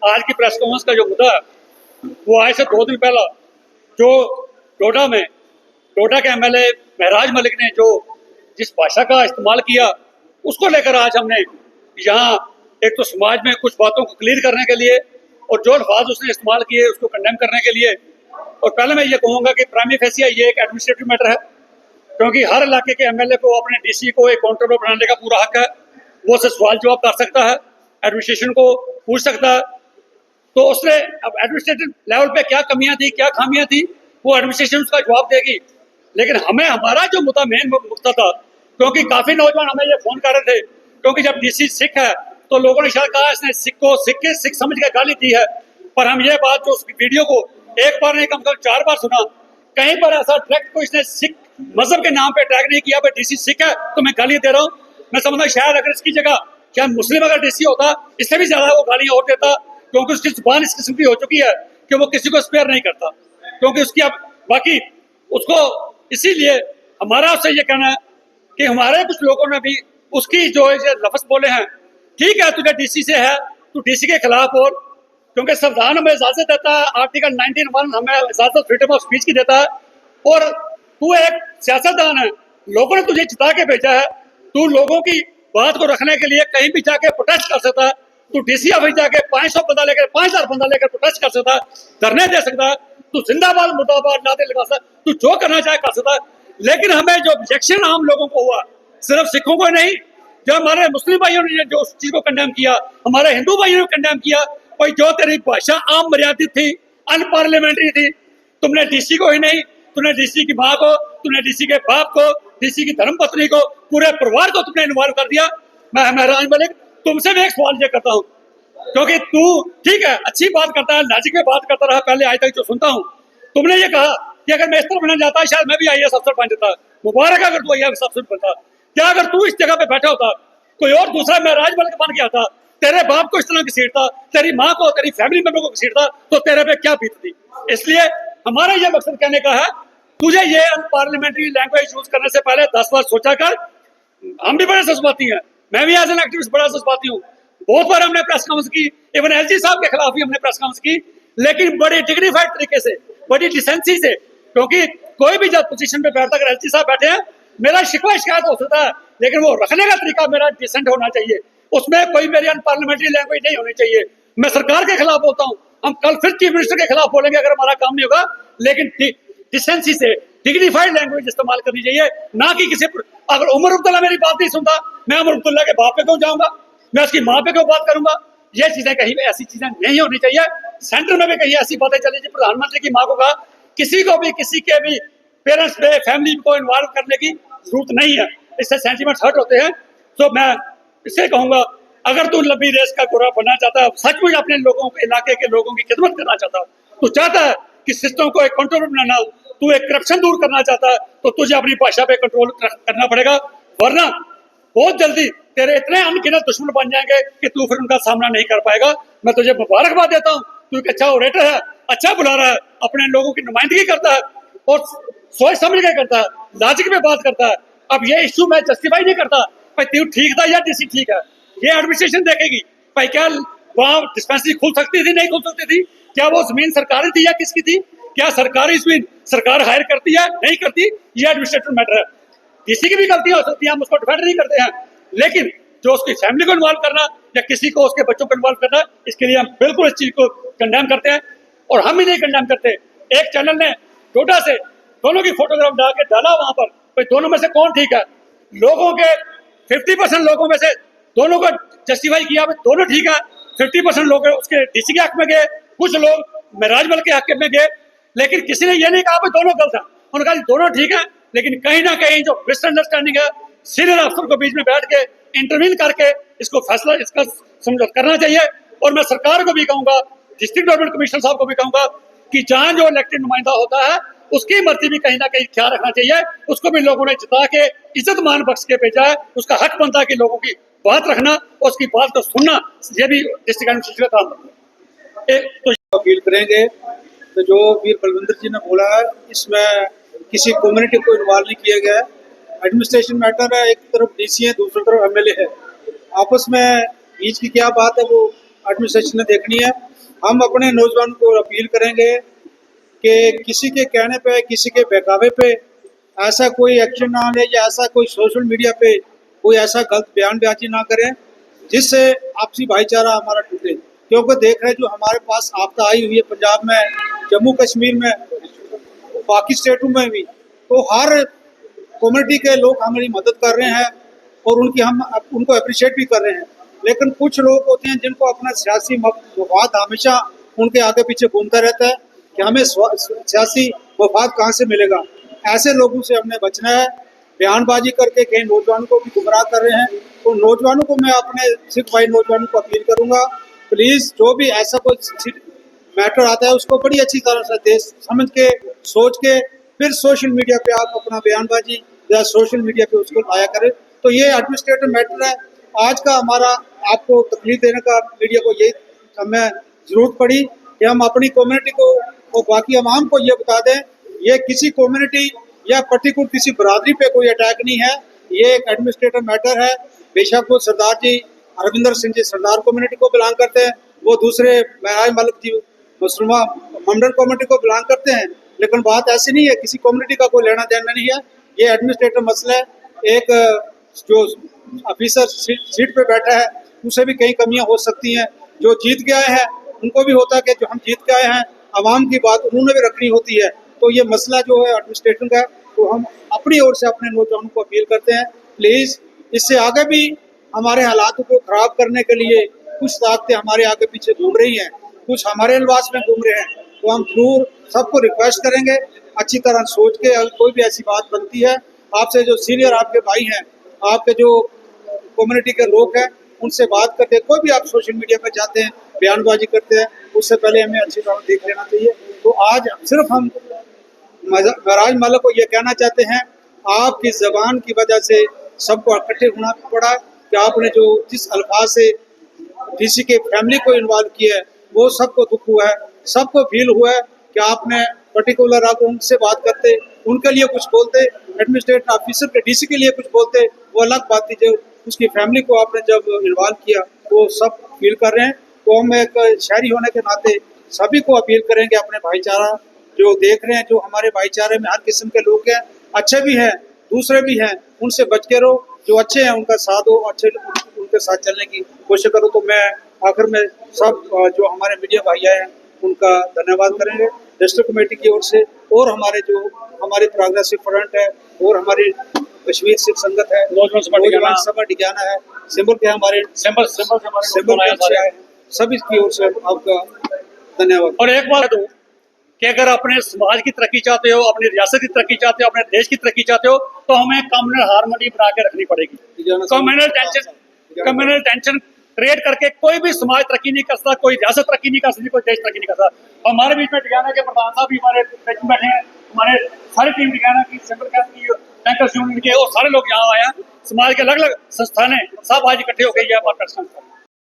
आज की press conference का जो मुद्दा है वो आज से 2 दिन पहला जो डोडा के एमएलए महराज मलिक ने जो जिस भाषा का इस्तेमाल किया उसको लेकर आज हमने यहाँ एक तो समाज में कुछ बातों को क्लियर करने के लिए और जो अल्फाज उसने इस्तेमाल किए उसको कंडेम करने के लिए। और पहले मैं ये कहूँगा कि प्राइमरी फेसिया ये एक एडमिनिस्ट्रेटिव मैटर है, क्योंकि हर इलाके के एमएलए को अपने डीसी को अकाउंटेबल बनाने का पूरा हक है। वो उससे सवाल जवाब कर सकता है, एडमिनिस्ट्रेशन को पूछ सकता है। तो उसने अब एडमिनिस्ट्रेटिव लेवल पे क्या कमियां थी, क्या खामियां थी, वो एडमिनिस्ट्रेशन उसका जवाब देगी। लेकिन हमें हमारा जो मुद्दा मेन मुद्दा था, क्योंकि काफी नौजवान हमें ये फोन कर रहे थे, क्योंकि जब डीसी सिख है तो लोगों ने शायद कहा इसने सिख समझ के गाली दी है। पर हम ये बात जो उसकी वीडियो को एक बार नहीं कम से कम 4 बार सुना, कहीं पर ऐसा ट्रैक को इसने सिख मजहब के नाम पे टैग नहीं किया, भाई डीसी सिख है तो मैं गाली दे रहा हूँ। मैं समझता शायद अगर इसकी जगह क्या मुस्लिम अगर डीसी होता इससे भी ज्यादा वो गालियां और देता, क्योंकि उसकी जुबान इस किस्म की हो चुकी है कि वो किसी को स्पेयर नहीं करता, क्योंकि उसकी अब बाकी उसको। इसीलिए हमारा उससे ये कहना है कि हमारे कुछ लोगों ने भी उसकी जो लफ्ज बोले हैं, ठीक है तुझे डीसी से है, तू डीसी के खिलाफ बोल, क्योंकि संविधान हमें इजाजत देता है, आर्टिकल 19(1) हमें इजाजत फ्रीडम ऑफ स्पीच की देता है। और तू एक सियासतदान है, लोगों ने तुझे जिता के भेजा है, तू लोगों की बात को रखने के लिए कहीं भी जाके प्रोटेस्ट कर सकता है। तू डीसी ऑफिस जाके 500 बंदा लेकर 5000 बंदा लेकर प्रोटेस्ट कर सकता है, धरने दे सकता है, तू जिंदाबाद मुर्दाबाद नारे लगा सकता, तू जो करना चाहे कर सकता है। लेकिन हमें जो ऑब्जेक्शन आम लोगों को हुआ, सिर्फ सिखों को नहीं, जो हमारे मुस्लिम भाइयों ने जो उस चीज को कंडेम किया, हमारे हिंदू भाइयों ने कंडेम किया, भाई जो तेरी भाषा आम मर्यादित थी, अनपार्लियामेंट्री थी, तुमने डीसी को ही नहीं, तुमने डीसी की माँ को, तुमने डीसी के बाप को, डीसी की धर्मपत्नी को, पूरे परिवार को तुमने इन्वॉल्व कर दिया। मैं महराज मलिक तुमसे भी एक सवाल ये करता हूँ, क्योंकि तू ठीक है अच्छी बात करता है, लॉजिक में बात करता रहा पहले आज तक जो सुनता हूँ, तुमने ये कहा कि अगर मैं इस तरह बनना चाहता शायद मैं भी आईएएस अफसर बन जाता। मुबारक अगर तू आईएएस अफसर बनता। क्या अगर तू इस जगह पे बैठा होता, कोई और दूसरा महराज मलिक बन गया था, तेरे बाप को इस तरह घसीटता, तेरी माँ को, तेरी फैमिली मेंबर को घसीटता, तो तेरे पे क्या बीतती। इसलिए हमारा यह मकसद कहने का है, तुझे ये अनपार्लियामेंट्री लैंग्वेज यूज करने से पहले 10 बार सोचा कर। हम भी बड़े जज्बाती हैं, मैं भी एज एन एक्टिविस्ट बड़ा जज्बाती हूँ। बहुत बार हमने प्रेस कॉन्फ्रेंस की, इवन एलजी साहब के खिलाफ भी हमने प्रेस कॉन्फ्रेंस की, लेकिन बड़ी डिग्निफाइड तरीके से, बड़ी डिसेंसी से, क्योंकि कोई भी जब पोजीशन पे बैठता, अगर एलजी साहब बैठे हैं, मेरा शिकवा शिकायत हो सकता है, लेकिन वो रखने का तरीका मेरा डिसेंट होना चाहिए, उसमें कोई मेरी अनपार्लियामेंट्री लैंग्वेज नहीं होनी चाहिए। मैं सरकार के खिलाफ बोलता हूँ, हम कल फिर चीफ मिनिस्टर के खिलाफ बोलेंगे अगर हमारा काम नहीं होगा, लेकिन डिसेंसी से डिग्निफाइड लैंग्वेज इस्तेमाल करनी चाहिए, ना कि किसी। अगर उमर अब्दुल्ला मेरी बात नहीं सुनता, मैं उमर अब्दुल्ला के बाप पे क्यों जाऊंगा, मैं उसकी माँ पे क्यों बात करूंगा। ये चीजें कहीं ऐसी चीजें नहीं होनी चाहिए। सेंटर में भी कहीं ऐसी बातें चली थी, प्रधानमंत्री की माँ को कहा किसी को भी किसी के भी पेरेंट्स पे फैमिली को इन्वॉल्व करने की जरूरत नहीं है, इससे सेंटिमेंट हर्ट होते हैं। तो मैं इससे कहूंगा, अगर तू लंबी रेस का घोड़ा बनना चाहता है, सचमुच अपने लोगों के इलाके के लोगों की खिदमत करना चाहता है, तू चाहता है कि सिस्टम को एक कंट्रोल बनाना, तू एक करप्शन दूर करना चाहता है, तो तुझे अपनी भाषा पे कंट्रोल करना पड़ेगा, वरना बहुत जल्दी तेरे इतने अनगिनत दुश्मन बन जाएंगे कि तू फिर उनका सामना नहीं कर पाएगा। मैं तुझे मुबारकबाद देता हूँ, तू एक अच्छा ओरेटर है, अच्छा बुला रहा है, अपने लोगों की नुमाइंदगी करता है और सोच समझ के करता है, लॉजिक में बात करता है। अब ये इश्यू मैं जस्टिफाई नहीं करता, भाई तू ठीक था या डीसी ठीक है, ये एडमिनिस्ट्रेशन देखेगी। भाई क्या वहाँ डिस्पेंसरी खुल सकती थी, नहीं खुल सकती थी, क्या वो जमीन सरकारी थी या किसकी थी, क्या सरकारी जमीन सरकार हायर करती है नहीं करती, ये एडमिनिस्ट्रेटिव मैटर है। किसी की भी गलती हो सकती है, हम उसको डिफेंड नहीं करते हैं, लेकिन जो उसकी फैमिली को इन्वॉल्व करना या किसी को उसके बच्चों को इन्वॉल्व करना, इसके लिए हम बिल्कुल इस चीज को कंडेम करते हैं। और हम ही नहीं कंडेम करते, एक चैनल ने डोडा से दोनों की फोटोग्राफ डाला वहां पर, भाई दोनों में से कौन ठीक है। लोगों के 50% लोगों में से दोनों को जस्टिफाई किया, दोनों ठीक है, 50% लोग उसके डीसी के हक में गए, कुछ लोग महराज मलिक के हक में गए, लेकिन किसी ने ये नहीं कहा भाई दोनों गलत है, उन्होंने कहा दोनों ठीक है। लेकिन कहीं ना कहीं जो मिसअंडरस्टैंडिंग है, सीनियर अफसर को बीच में बैठ के इंटरवीन करके इसको फैसला इसका समझौता करना चाहिए। और मैं सरकार को भी कहूंगा, डिस्ट्रिक्ट डेवलपमेंट कमिश्नर साहब को भी कहूंगा कि जहां जो इलेक्टेड नुमाइंदा होता है उसकी मर्जी भी कहीं ना कहीं ख्याल रखना चाहिए, उसको भी लोगों ने जिता के इज्जत मान बख्श के भेजा है, उसका हक बनता है कि लोगों की बात रखना और उसकी बात को सुनना, ये भी डिस्ट्रिक्ट एडमिनिस्ट्रेशन का काम है। तो अपील करेंगे तो जो वीर बलविंदर जी ने बोला है, इसमें किसी कम्युनिटी को इन्वॉल्व नहीं किया गया है। एडमिनिस्ट्रेशन मैटर है, एक तरफ डीसी है, दूसरी तरफ एमएलए है, आपस में बीच की क्या बात है वो एडमिनिस्ट्रेशन ने देखनी है। हम अपने नौजवानों को अपील करेंगे कि किसी के कहने पे, किसी के बहकावे पे ऐसा कोई एक्शन ना ले, या ऐसा कोई सोशल मीडिया पे कोई ऐसा गलत बयानबाजी ना करें जिससे आपसी भाईचारा हमारा टूटे। क्योंकि देख रहे हैं जो हमारे पास आपदा आई हुई है पंजाब में, जम्मू कश्मीर में, बाकी स्टेटों में भी, तो हर कम्युनिटी के लोग हमारी मदद कर रहे हैं और हम उनको अप्रिशिएट भी कर रहे हैं। लेकिन कुछ लोग होते हैं जिनको अपना सियासी मफाद हमेशा उनके आगे पीछे घूमता रहता है कि हमें सियासी मफाद कहाँ से मिलेगा। ऐसे लोगों से हमने बचना है। बयानबाजी करके कई नौजवानों को भी गुमराह कर रहे हैं। तो नौजवानों को मैं अपने सिख भाई नौजवानों को अपील करूंगा, प्लीज जो भी ऐसा कोई मैटर आता है उसको बड़ी अच्छी तरह से देख समझ के, सोच के, फिर सोशल मीडिया पे आप अपना बयानबाजी या सोशल मीडिया पे उसको लाया करें। तो ये एडमिनिस्ट्रेटिव मैटर है। आज का हमारा आपको तकलीफ देने का मीडिया को यही हमें जरूरत पड़ी कि हम अपनी कम्युनिटी को और बाकी आवाम को ये बता दें, ये किसी कम्युनिटी या पर्टिकुलर किसी बरादरी पे कोई अटैक नहीं है, ये एक एडमिनिस्ट्रेटिव मैटर है। बेशक वो सरदार जी हरविंदर सिंह जी सरदार कम्युनिटी को बिलोंग करते हैं, वो दूसरे महराज मलिक जी मुसलमान मंडल कम्युनिटी को बिलोंग करते हैं, लेकिन बात ऐसी नहीं है, किसी कम्युनिटी का कोई लेना देना नहीं है। ये एडमिनिस्ट्रेटिव मसला है। एक जो ऑफिसर सीट पे बैठा है उसे भी कई कमियां हो सकती हैं, जो जीत के आए हैं उनको भी होता है कि जो हम जीत के आए हैं आवाम की बात उन्होंने भी रखनी होती है। तो ये मसला जो है एडमिनिस्ट्रेशन का, तो हम अपनी ओर से अपने नौजवानों को अपील करते हैं, प्लीज इससे आगे भी हमारे हालातों को खराब करने के लिए कुछ ताकतें हमारे आगे पीछे घूम रही हैं, कुछ हमारे लिबास में घूम रहे हैं। तो हम जरूर सबको रिक्वेस्ट करेंगे अच्छी तरह सोच के, अगर कोई भी ऐसी बात बनती है आपसे, जो सीनियर आपके भाई हैं, आपके जो कम्युनिटी के लोग हैं, उनसे बात करते, कोई भी आप सोशल मीडिया पर जाते हैं बयानबाजी करते हैं, उससे पहले हमें अच्छी तरह देख लेना चाहिए। तो आज सिर्फ हम महराज मलिक को ये कहना चाहते हैं, आपकी जबान की वजह से सबको इकट्ठे होना पड़ा कि आपने जो जिस अल्फाज से डीसी के फैमिली को इन्वॉल्व किया है वो सबको दुख हुआ है, सबको फील हुआ है कि आपने पर्टिकुलर आप उनसे बात करते, उनके लिए कुछ बोलते, एडमिनिस्ट्रेटिव ऑफिसर के डीसी के लिए कुछ बोलते, वो अलग बात थी। जो उसकी फैमिली को आपने जब इन्वॉल्व किया वो सब फील कर रहे हैं। तो हम एक शहरी होने के नाते सभी को अपील करेंगे, अपने भाईचारा जो देख रहे हैं, जो हमारे भाईचारे में हर किस्म के लोग हैं, अच्छे भी हैं दूसरे भी हैं, उनसे बच के रहो। जो अच्छे हैं उनका साथ दो, अच्छे उनके साथ चलने की कोशिश करो। तो मैं आखिर में सब जो हमारे मीडिया भाई आए हैं उनका धन्यवाद करेंगे डिस्ट्रिक्ट कमेटी की ओर से, और हमारे जो हमारी प्रोग्रेसिव फ्रंट है, और हमारी कश्मीर सिख संगत है, नौजवान सभा डिगाना है, सिंबल के हमारे सिंबल से आए हैं, सभी की ओर से आपका धन्यवाद। और एक बात दूं कि अगर अपने समाज की तरक्की चाहते हो, अपनी रियासत की तरक्की चाहते हो, अपने देश की तरक्की चाहते हो, तो हमें कम्युनल हार्मनी बना के रखनी पड़ेगी। कम्युनल टेंशन क्रिएट करके कोई भी समाज तरक्की नहीं कर सकता, कोई रियासत तरक्की नहीं कर सकती, कोई देश तरक्की नहीं कर सकता। हमारे बीच में डिगाना के प्रधान साहब भी हमारे बैठे हैं, हमारे सारी टीम डिगाना की, सिंबल कैंप की, बैंकर्स यूनियन के, और सारे लोग यहाँ आए हैं। समाज के अलग अलग संस्थानें सब आज इकट्ठे हो गई है।